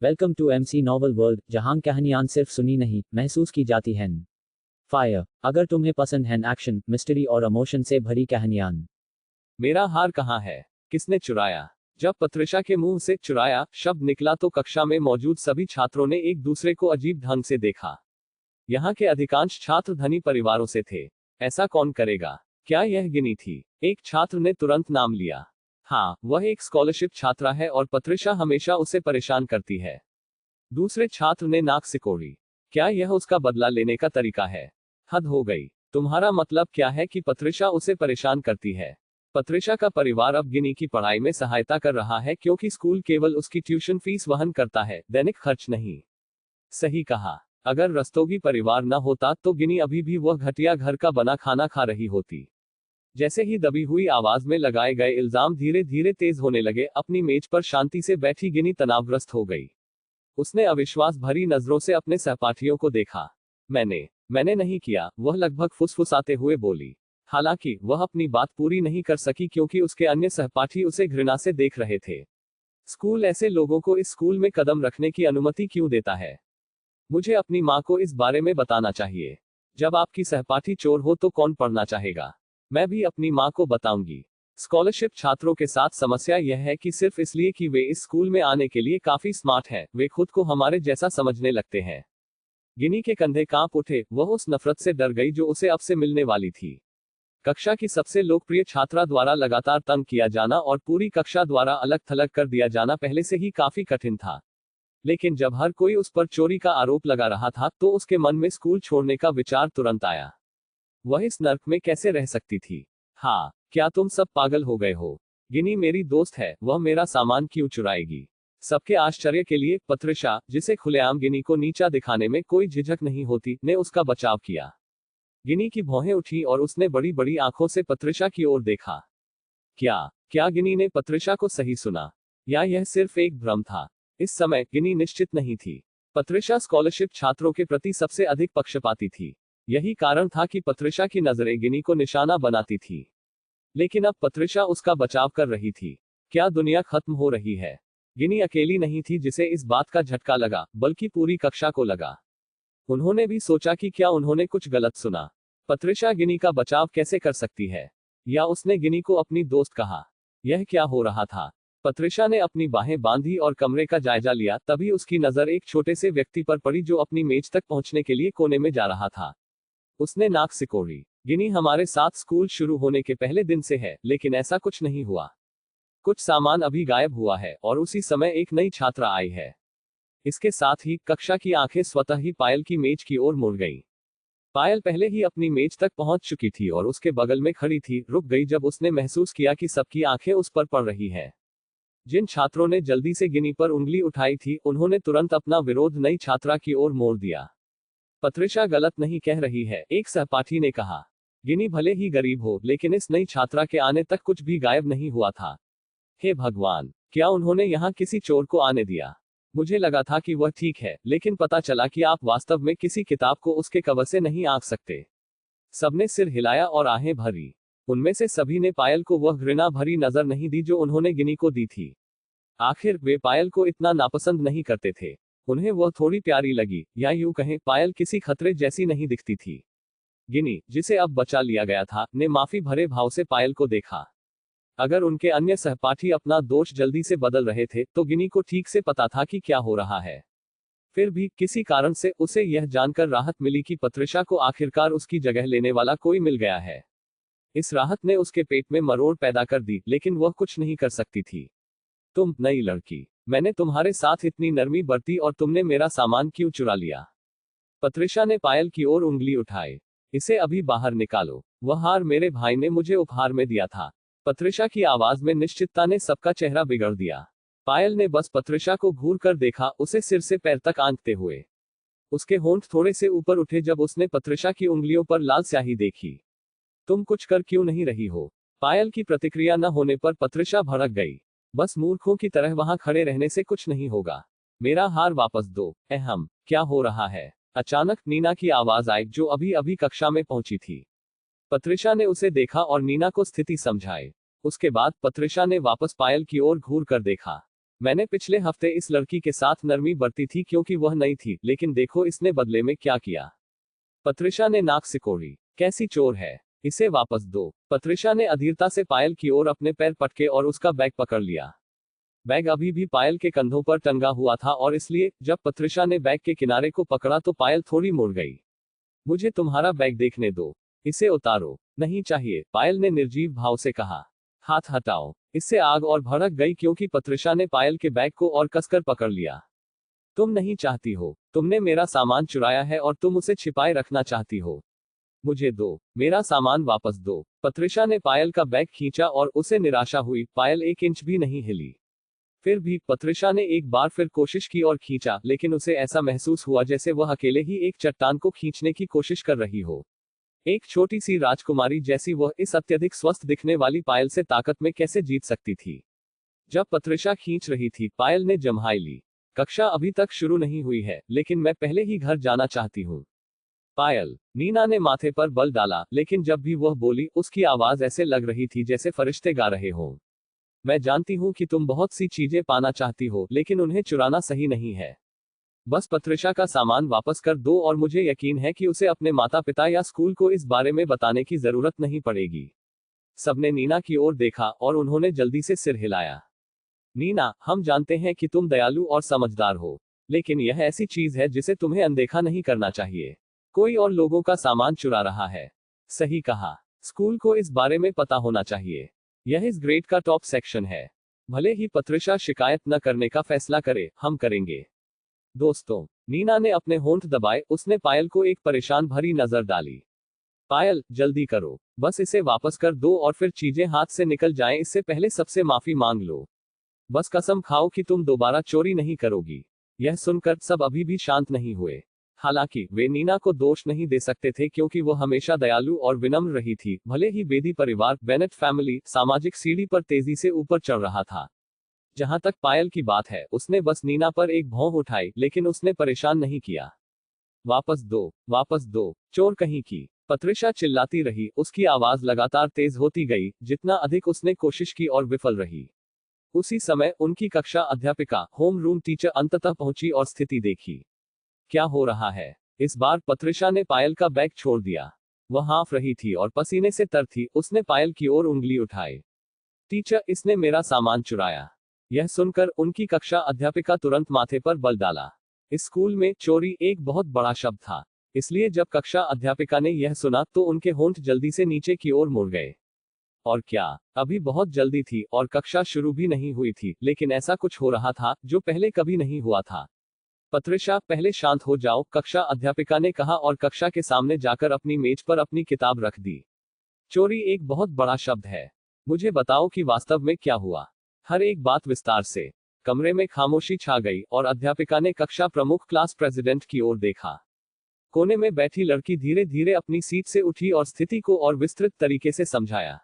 Welcome to M C novel world, जहां कहानियां सिर्फ सुनी नहीं महसूस की जाती हैं। फायर। अगर तुम्हें पसंद है एक्शन, मिस्ट्री और इमोशन से भरी कहानियां। मेरा हार कहाँ है? किसने चुराया? जब पत्रिशा के मुंह से चुराया शब्द निकला तो कक्षा में मौजूद सभी छात्रों ने एक दूसरे को अजीब ढंग से देखा। यहाँ के अधिकांश छात्र धनी परिवारों से थे। ऐसा कौन करेगा? क्या यह गिनी थी? एक छात्र ने तुरंत नाम लिया। हाँ, वह एक स्कॉलरशिप छात्रा है और पत्रिशा हमेशा उसे परेशान करती है। दूसरे छात्र ने नाक सिकोड़ी। क्या यह उसका बदला लेने का तरीका है? हद हो गई। तुम्हारा मतलब क्या है कि पत्रिशा उसे परेशान करती है? पत्रिशा का परिवार अब गिनी की पढ़ाई में सहायता कर रहा है क्योंकि स्कूल केवल उसकी ट्यूशन फीस वहन करता है, दैनिक खर्च नहीं। सही कहा। अगर रस्तोगी परिवार न होता तो गिनी अभी भी वह घटिया घर का बना खाना खा रही होती। जैसे ही दबी हुई आवाज में लगाए गए इल्जाम धीरे धीरे तेज होने लगे, अपनी मेज पर शांति से बैठी गिनी तनावग्रस्त हो गई। उसने अविश्वास भरी नजरों से अपने सहपाठियों को देखा। मैंने नहीं किया, वह लगभग फुसफुसाते हुए बोली। हालांकि वह अपनी बात पूरी नहीं कर सकी क्योंकि उसके अन्य सहपाठी उसे घृणा से देख रहे थे। स्कूल ऐसे लोगों को इस स्कूल में कदम रखने की अनुमति क्यों देता है? मुझे अपनी माँ को इस बारे में बताना चाहिए। जब आपकी सहपाठी चोर हो तो कौन पढ़ना चाहेगा? मैं भी अपनी माँ को बताऊंगी। स्कॉलरशिप छात्रों के साथ समस्या यह है कि सिर्फ इसलिए कि वे इस स्कूल में आने के लिए काफी स्मार्ट हैं, वे खुद को हमारे जैसा समझने लगते हैं। गिनी के कंधे कांप उठे, वह उस नफरत से डर गई जो उसे अब से मिलने वाली थी। कक्षा की सबसे लोकप्रिय छात्रा द्वारा लगातार तंग किया जाना और पूरी कक्षा द्वारा अलग थलग कर दिया जाना पहले से ही काफी कठिन था। लेकिन जब हर कोई उस पर चोरी का आरोप लगा रहा था तो उसके मन में स्कूल छोड़ने का विचार तुरंत आया। वह इस नर्क में कैसे रह सकती थी? हाँ, क्या तुम सब पागल हो गए हो? गिनी मेरी दोस्त है, वह मेरा सामान क्यों चुराएगी? सबके आश्चर्य के लिए पत्रिशा, जिसे खुलेआम गिनी को नीचा दिखाने में कोई झिझक नहीं होती, ने उसका बचाव किया। गिनी की भौहें उठी और उसने बड़ी बड़ी आंखों से पत्रिशा की ओर देखा। क्या गिनी ने पत्रिशा को सही सुना? या यह सिर्फ एक भ्रम था? इस समय गिनी निश्चित नहीं थी। पत्रिशा स्कॉलरशिप छात्रों के प्रति सबसे अधिक पक्षपाती थी। यही कारण था कि पत्रिशा की नजरें गिनी को निशाना बनाती थी। लेकिन अब पत्रिशा उसका बचाव कर रही थी। क्या दुनिया खत्म हो रही है? गिनी अकेली नहीं थी जिसे इस बात का झटका लगा, बल्कि पूरी कक्षा को लगा। उन्होंने भी सोचा कि क्या उन्होंने कुछ गलत सुना। पत्रिशा गिनी का बचाव कैसे कर सकती है? या उसने गिनी को अपनी दोस्त कहा? यह क्या हो रहा था? पत्रिशा ने अपनी बाहें बांधी और कमरे का जायजा लिया, तभी उसकी नजर एक छोटे से व्यक्ति पर पड़ी जो अपनी मेज तक पहुंचने के लिए कोने में जा रहा था। उसने नाक सिकोड़ी। गिनी हमारे साथ स्कूल शुरू होने के पहले दिन से है, लेकिन ऐसा कुछ नहीं हुआ। कुछ सामान अभी गायब हुआ है और उसी समय एक नई छात्रा आई है। इसके साथ ही कक्षा की आंखें स्वतः ही पायल की मेज की ओर मुड़ गईं। पायल पहले ही अपनी मेज तक पहुंच चुकी थी और उसके बगल में खड़ी थी, रुक गई जब उसने महसूस किया कि सबकी आंखें उस पर पड़ रही है। जिन छात्रों ने जल्दी से गिनी पर उंगली उठाई थी, उन्होंने तुरंत अपना विरोध नई छात्रा की ओर मोड़ दिया। पत्रिशा गलत नहीं कह रही है, एक सहपाठी ने कहा। गिनी भले ही गरीब हो, लेकिन इस नई छात्रा के आने तक कुछ भी गायब नहीं हुआ था। हे भगवान, क्या उन्होंने यहाँ किसी चोर को आने दिया? मुझे लगा था कि वह ठीक है, लेकिन पता चला कि आप वास्तव में किसी किताब को उसके कवर से नहीं आंक सकते। सबने सिर हिलाया और आहें भरी। उनमें से सभी ने पायल को वह घृणा भरी नजर नहीं दी जो उन्होंने गिनी को दी थी। आखिर वे पायल को इतना नापसंद नहीं करते थे। उन्हें वह थोड़ी प्यारी लगी, या यूं कहें, पायल किसी खतरे जैसी नहीं दिखती थी। गिनी, जिसे अब बचा लिया गया था, ने माफी भरे भाव से पायल को देखा। अगर उनके अन्य सहपाठी अपना दोष जल्दी से बदल रहे थे तो गिनी को ठीक से पता था कि क्या हो रहा है। फिर भी किसी कारण से उसे यह जानकर राहत मिली कि पत्रिशा को आखिरकार उसकी जगह लेने वाला कोई मिल गया है। इस राहत ने उसके पेट में मरोड़ पैदा कर दी, लेकिन वह कुछ नहीं कर सकती थी। तुम नई लड़की, मैंने तुम्हारे साथ इतनी नरमी बरती और तुमने मेरा सामान क्यों चुरा लिया? पत्रिशा ने पायल की ओर उंगली उठाई। इसे अभी बाहर निकालो। वह हार मेरे भाई ने मुझे उपहार में दिया था। पत्रिशा की आवाज में निश्चितता ने सबका चेहरा बिगड़ दिया। पायल ने बस पत्रिशा को घूर कर देखा, उसे सिर से पैर तक आंकते हुए। उसके होंठ थोड़े से ऊपर उठे जब उसने पत्रिशा की उंगलियों पर लाल स्याही देखी। तुम कुछ कर क्यों नहीं रही हो? पायल की प्रतिक्रिया न होने पर पत्रिशा भड़क गई। बस मूर्खों की तरह वहां खड़े रहने से कुछ नहीं होगा। मेरा हार वापस दो। अहम, क्या हो रहा है? अचानक नीना की आवाज आई, जो अभी अभी कक्षा में पहुंची थी। पत्रिशा ने उसे देखा और नीना को स्थिति समझाई। उसके बाद पत्रिशा ने वापस पायल की ओर घूर कर देखा। मैंने पिछले हफ्ते इस लड़की के साथ नरमी बरती थी क्योंकि वह नई थी, लेकिन देखो इसने बदले में क्या किया। पत्रिशा ने नाक सिकोड़ी। कैसी चोर है, इसे वापस दो। पत्रिशा ने अधीरता से पायल की ओर अपने पैर पटके और उसका बैग पकड़ लिया। बैग अभी भी पायल के कंधों पर टंगा हुआ था और इसलिए जब पत्रिशा ने बैग के किनारे को पकड़ा तो पायल थोड़ी मुड़ गई। मुझे तुम्हारा बैग देखने दो, इसे उतारो। नहीं चाहिए, पायल ने निर्जीव भाव से कहा। हाथ हटाओ। इससे आग और भड़क गई क्योंकि पत्रिशा ने पायल के बैग को और कसकर पकड़ लिया। तुम नहीं चाहती हो, तुमने मेरा सामान चुराया है और तुम उसे छिपाए रखना चाहती हो। मुझे दो, मेरा सामान वापस दो। पत्रिशा ने पायल का बैग खींचा और उसे निराशा हुई। पायल 1 इंच भी नहीं हिली। फिर भी पत्रिशा ने एक बार फिर कोशिश की और खींचा, लेकिन उसे ऐसा महसूस हुआ जैसे वह अकेले ही एक चट्टान को खींचने की कोशिश कर रही हो। एक छोटी सी राजकुमारी जैसी वह इस अत्यधिक स्वस्थ दिखने वाली पायल से ताकत में कैसे जीत सकती थी। जब पत्रिशा खींच रही थी, पायल ने जम्हाई ली। कक्षा अभी तक शुरू नहीं हुई है, लेकिन मैं पहले ही घर जाना चाहती हूँ। पायल। नीना ने माथे पर बल डाला, लेकिन जब भी वह बोली उसकी आवाज ऐसे लग रही थी जैसे फरिश्ते गा रहे हों। मैं जानती हूँ कि तुम बहुत सी चीजें पाना चाहती हो, लेकिन उन्हें चुराना सही नहीं है। बस पत्रिशा का सामान वापस कर दो और मुझे यकीन है कि उसे अपने माता पिता या स्कूल को इस बारे में बताने की जरूरत नहीं पड़ेगी। सबने नीना की ओर देखा और उन्होंने जल्दी से सिर हिलाया। नीना, हम जानते हैं कि तुम दयालु और समझदार हो, लेकिन यह ऐसी चीज है जिसे तुम्हें अनदेखा नहीं करना चाहिए। कोई और लोगों का सामान चुरा रहा है। सही कहा। स्कूल को इस बारे में पता होना चाहिए। यह इस ग्रेड का टॉप सेक्शन है। भले ही पत्रिशा शिकायत न करने का फैसला करे, हम करेंगे। दोस्तों। नीना ने अपने होंठ दबाए। उसने पायल को एक परेशान भरी नजर डाली। पायल, जल्दी करो, बस इसे वापस कर दो और फिर चीजें हाथ से निकल जाएं, इससे पहले सबसे माफी मांग लो। बस कसम खाओ कि तुम दोबारा चोरी नहीं करोगी। यह सुनकर सब अभी भी शांत नहीं हुए। हालांकि वे नीना को दोष नहीं दे सकते थे क्योंकि वो हमेशा दयालु और विनम्र रही थी। भले ही बेदी परिवार, बेनेट फैमिली, सामाजिक सीढ़ी पर तेजी से ऊपर चढ़ रहा था। जहां तक पायल की बात है, उसने बस नीना पर एक भौं उठाई, लेकिन उसने परेशान नहीं किया। वापस दो, वापस दो, चोर कहीं की। पत्रिशा चिल्लाती रही। उसकी आवाज लगातार तेज होती गई, जितना अधिक उसने कोशिश की और विफल रही। उसी समय उनकी कक्षा अध्यापिका, होम रूम टीचर अंततः पहुंची और स्थिति देखी। क्या हो रहा है? इस बार पत्रिशा ने पायल का बैग छोड़ दिया। वह हाँफ रही थी और पसीने से तर थी। उसने पायल की ओर उंगली उठाई। टीचर, इसने मेरा सामान चुराया। यह सुनकर उनकी कक्षा अध्यापिका तुरंत माथे पर बल डाला। इस स्कूल में चोरी एक बहुत बड़ा शब्द था, इसलिए जब कक्षा अध्यापिका ने यह सुना तो उनके होंठ जल्दी से नीचे की ओर मुड़ गए। और क्या, अभी बहुत जल्दी थी और कक्षा शुरू भी नहीं हुई थी, लेकिन ऐसा कुछ हो रहा था जो पहले कभी नहीं हुआ था। पत्रिशा, पहले शांत हो जाओ, कक्षा अध्यापिका ने कहा और कक्षा के सामने जाकर अपनी मेज पर अपनी किताब रख दी। चोरी एक बहुत बड़ा शब्द है। मुझे बताओ कि वास्तव में क्या हुआ। हर एक बात विस्तार से। कमरे में खामोशी छा गई और अध्यापिका ने कक्षा प्रमुख क्लास प्रेसिडेंट की ओर देखा। कोने में बैठी लड़की धीरे धीरे अपनी सीट से उठी और स्थिति को और विस्तृत तरीके से समझाया।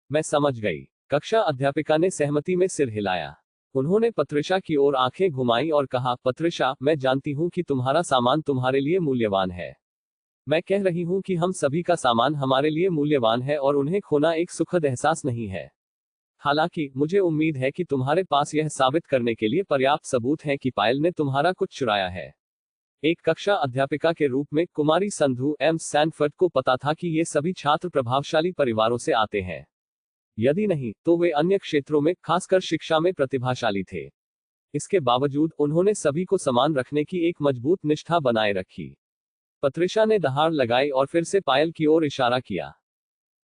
मैं समझ गई। कक्षा अध्यापिका ने सहमति में सिर हिलाया। उन्होंने पत्रिशा की ओर आंखें घुमाई और कहा, पत्रिशा, मैं जानती हूं कि तुम्हारा सामान तुम्हारे लिए मूल्यवान है। मैं कह रही हूं कि हम सभी का सामान हमारे लिए मूल्यवान है और उन्हें खोना एक सुखद एहसास नहीं है। हालांकि मुझे उम्मीद है कि तुम्हारे पास यह साबित करने के लिए पर्याप्त सबूत हैं कि पायल ने तुम्हारा कुछ चुराया है। एक कक्षा अध्यापिका के रूप में कुमारी संधू एम सैनफर्ड को पता था कि ये सभी छात्र प्रभावशाली परिवारों से आते हैं। यदि नहीं, तो वे अन्य क्षेत्रों में, खासकर शिक्षा में प्रतिभाशाली थे। इसके बावजूद उन्होंने सभी को समान रखने की एक मजबूत निष्ठा बनाए रखी। पत्रिशा ने दहाड़ लगाई और फिर से पायल की ओर इशारा किया।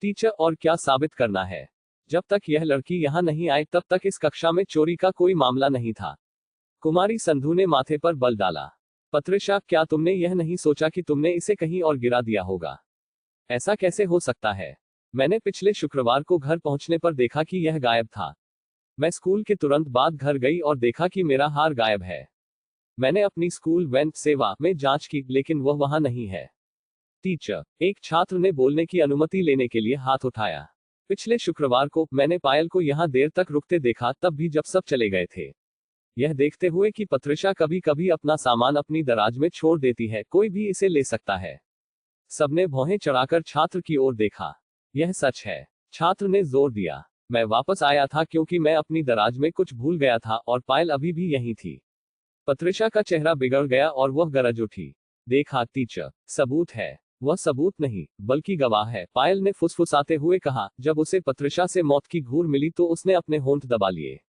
टीचर, और क्या साबित करना है? जब तक यह लड़की यहां नहीं आई तब तक इस कक्षा में चोरी का कोई मामला नहीं था। कुमारी संधू ने माथे पर बल डाला। पत्रिशा, क्या तुमने यह नहीं सोचा कि तुमने इसे कहीं और गिरा दिया होगा? ऐसा कैसे हो सकता है? मैंने पिछले शुक्रवार को घर पहुंचने पर देखा कि यह गायब था। मैं स्कूल के तुरंत बाद घर गई और देखा कि मेरा हार गायब है। मैंने अपनी स्कूल वैन सेवा में जांच की, लेकिन वह वहां नहीं है। टीचर, एक छात्र ने बोलने की अनुमति लेने के लिए हाथ उठाया। पिछले शुक्रवार को मैंने पायल को यहां देर तक रुकते देखा, तब भी जब सब चले गए थे। यह देखते हुए कि पत्रिशा कभी कभी अपना सामान अपनी दराज में छोड़ देती है, कोई भी इसे ले सकता है। सबने भौहें चढ़ाकर छात्र की ओर देखा। यह सच है, छात्र ने जोर दिया। मैं वापस आया था क्योंकि मैं अपनी दराज में कुछ भूल गया था और पायल अभी भी यहीं थी। पत्रिशा का चेहरा बिगड़ गया और वह गरज उठी। देखा टीचर, सबूत है। वह सबूत नहीं, बल्कि गवाह है, पायल ने फुसफुसाते हुए कहा। जब उसे पत्रिशा से मौत की घूर मिली तो उसने अपने होंठ दबा लिए।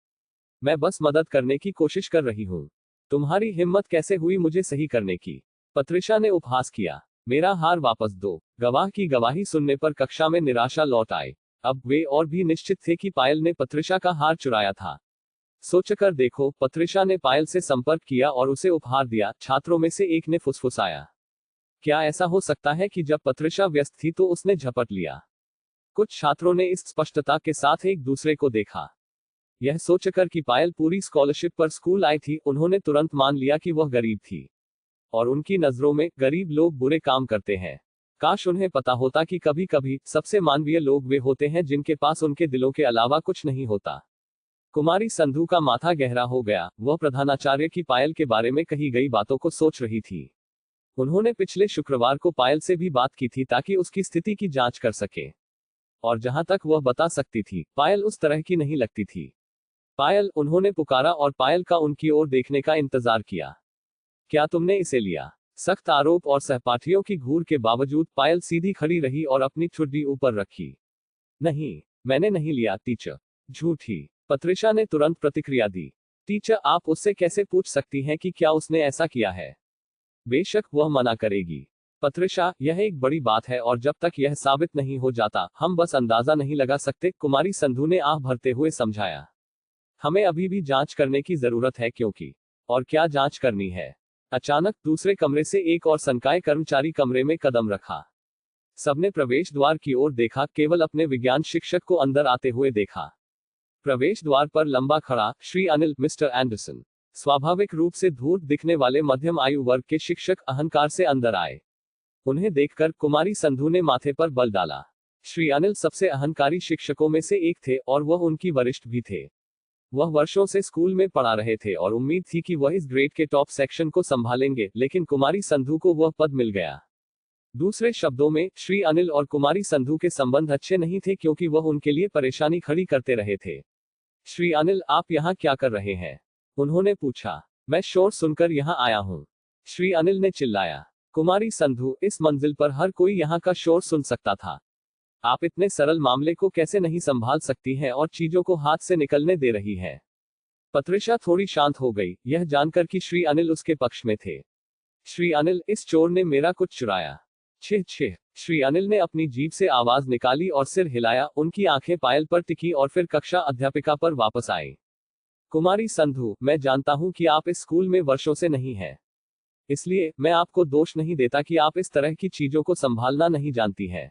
मैं बस मदद करने की कोशिश कर रही हूँ। तुम्हारी हिम्मत कैसे हुई मुझे सही करने की? पत्रिशा ने उपहास किया। मेरा हार वापस दो। गवाह की गवाही सुनने पर कक्षा में निराशा लौट आई। अब वे और भी निश्चित थे कि पायल ने पत्रिशा का हार चुराया था। सोचकर देखो, पत्रिशा ने पायल से संपर्क किया और उसे उपहार दिया। छात्रों में से एक ने फुसफुसाया। क्या ऐसा हो सकता है कि जब पत्रिशा व्यस्त थी तो उसने झपट लिया? कुछ छात्रों ने इस स्पष्टता के साथ एक दूसरे को देखा। यह सोचकर कि पायल पूरी स्कॉलरशिप पर स्कूल आई थी, उन्होंने तुरंत मान लिया कि वह गरीब थी। और उनकी नजरों में गरीब लोग बुरे काम करते हैं। काश उन्हें पता होता कि कभी कभी सबसे मानवीय लोग वे होते हैं जिनके पास उनके दिलों के अलावा कुछ नहीं होता। कुमारी संधू का माथा गहरा हो गया। वह प्रधानाचार्य की पायल के बारे में कही गई बातों को सोच रही थी। उन्होंने पिछले शुक्रवार को पायल से भी बात की थी ताकि उसकी स्थिति की जांच कर सके। और जहां तक वह बता सकती थी, पायल उस तरह की नहीं लगती थी। पायल, उन्होंने पुकारा और पायल का उनकी ओर देखने का इंतजार किया। क्या तुमने इसे लिया? सख्त आरोप और सहपाठियों की घूर के बावजूद पायल सीधी खड़ी रही और अपनी ठुड्डी ऊपर रखी। नहीं, मैंने नहीं लिया टीचर। झूठी। पत्रिशा ने तुरंत प्रतिक्रिया दी। टीचर, आप उससे कैसे पूछ सकती हैं कि क्या उसने ऐसा किया है? बेशक वह मना करेगी। पत्रिशा, यह एक बड़ी बात है और जब तक यह साबित नहीं हो जाता, हम बस अंदाजा नहीं लगा सकते, कुमारी संधू ने आह भरते हुए समझाया। हमें अभी भी जांच करने की जरूरत है क्योंकि। और क्या जांच करनी है? अचानक दूसरे कमरे से एक और संकाय कर्मचारी कमरे में कदम रखा। सबने प्रवेश द्वार की ओर देखा, केवल अपने विज्ञान शिक्षक को अंदर आते हुए देखा। प्रवेश द्वार पर लंबा खड़ा श्री अनिल, मिस्टर एंडरसन। स्वाभाविक रूप से धूर्त दिखने वाले मध्यम आयु वर्ग के शिक्षक अहंकार से अंदर आए। उन्हें देखकर कुमारी संधू ने माथे पर बल डाला। श्री अनिल सबसे अहंकारी शिक्षकों में से एक थे और वह उनकी वरिष्ठ भी थे। वह वर्षों से स्कूल में पढ़ा रहे थे और उम्मीद थी कि वह इस ग्रेड के टॉप सेक्शन को संभालेंगे, लेकिन कुमारी संधू को वह पद मिल गया। दूसरे शब्दों में, श्री अनिल और कुमारी संधू के संबंध अच्छे नहीं थे क्योंकि वह उनके लिए परेशानी खड़ी करते रहे थे। श्री अनिल, आप यहाँ क्या कर रहे हैं? उन्होंने पूछा। मैं शोर सुनकर यहाँ आया हूँ, श्री अनिल ने चिल्लाया। कुमारी संधू, इस मंजिल पर हर कोई यहाँ का शोर सुन सकता था। आप इतने सरल मामले को कैसे नहीं संभाल सकती हैं और चीजों को हाथ से निकलने दे रही है? पत्रिशा थोड़ी शांत हो गई, यह जानकर कि श्री अनिल उसके पक्ष में थे। श्री अनिल, इस चोर ने मेरा कुछ चुराया। छह छह। श्री अनिल ने अपनी जीभ से आवाज निकाली और सिर हिलाया। उनकी आंखें पायल पर टिकी और फिर कक्षा अध्यापिका पर वापस आई। कुमारी संधू, मैं जानता हूं कि आप इस स्कूल में वर्षों से नहीं हैं, इसलिए मैं आपको दोष नहीं देता कि आप इस तरह की चीजों को संभालना नहीं जानती हैं।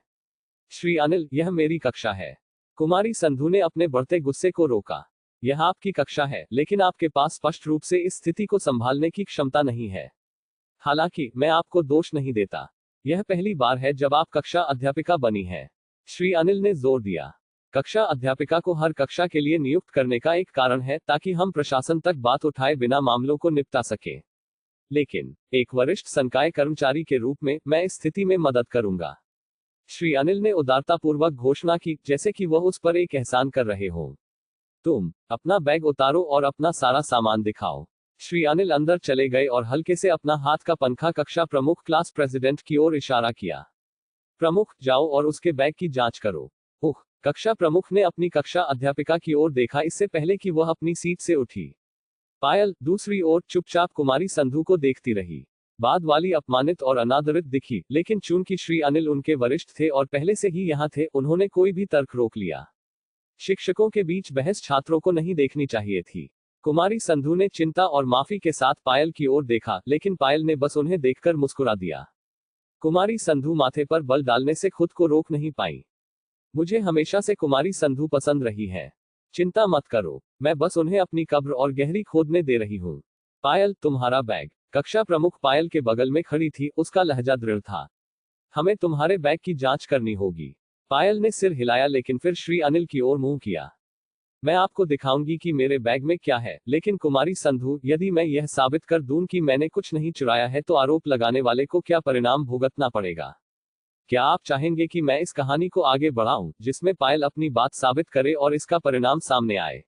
श्री अनिल, यह मेरी कक्षा है। कुमारी संधू ने अपने बढ़ते गुस्से को रोका। यह आपकी कक्षा है, लेकिन आपके पास स्पष्ट रूप से इस स्थिति को संभालने की क्षमता नहीं है। हालांकि मैं आपको दोष नहीं देता। यह पहली बार है जब आप कक्षा अध्यापिका बनी है, श्री अनिल ने जोर दिया। कक्षा अध्यापिका को हर कक्षा के लिए नियुक्त करने का एक कारण है ताकि हम प्रशासन तक बात उठाए बिना मामलों को निपटा सके। लेकिन एक वरिष्ठ संकाय कर्मचारी के रूप में मैं इस स्थिति में मदद करूंगा। श्री अनिल ने उदारतापूर्वक घोषणा की, जैसे कि वह उस पर एक एहसान कर रहे हो। तुम अपना बैग उतारो और अपना सारा सामान दिखाओ। श्री अनिल अंदर चले गए और हल्के से अपना हाथ का पंखा कक्षा प्रमुख क्लास प्रेसिडेंट की ओर इशारा किया। प्रमुख, जाओ और उसके बैग की जांच करो। ओह, कक्षा प्रमुख ने अपनी कक्षा अध्यापिका की ओर देखा इससे पहले कि वह अपनी सीट से उठी। पायल दूसरी ओर चुपचाप कुमारी संधू को देखती रही। बाद वाली अपमानित और अनादरित दिखी, लेकिन चूंकि श्री अनिल उनके वरिष्ठ थे और पहले से ही यहाँ थे, उन्होंने कोई भी तर्क रोक लिया। शिक्षकों के बीच बहस छात्रों को नहीं देखनी चाहिए थी। कुमारी संधू ने चिंता और माफी के साथ पायल की ओर देखा, लेकिन पायल ने बस उन्हें देखकर मुस्कुरा दिया। कुमारी संधू माथे पर बल डालने से खुद को रोक नहीं पाई। मुझे हमेशा से कुमारी संधू पसंद रही है। चिंता मत करो, मैं बस उन्हें अपनी कब्र और गहरी खोदने दे रही हूँ। पायल, तुम्हारा बैग। कक्षा प्रमुख पायल के बगल में खड़ी थी, उसका लहजा दृढ़ था। हमें तुम्हारे बैग की जांच करनी होगी। पायल ने सिर हिलाया, लेकिन फिर श्री अनिल की ओर मुंह किया। मैं आपको दिखाऊंगी कि मेरे बैग में क्या है, लेकिन कुमारी संधू, यदि मैं यह साबित कर दूं कि मैंने कुछ नहीं चुराया है तो आरोप लगाने वाले को क्या परिणाम भुगतना पड़ेगा? क्या आप चाहेंगे कि मैं इस कहानी को आगे बढ़ाऊं, जिसमें पायल अपनी बात साबित करे और इसका परिणाम सामने आए?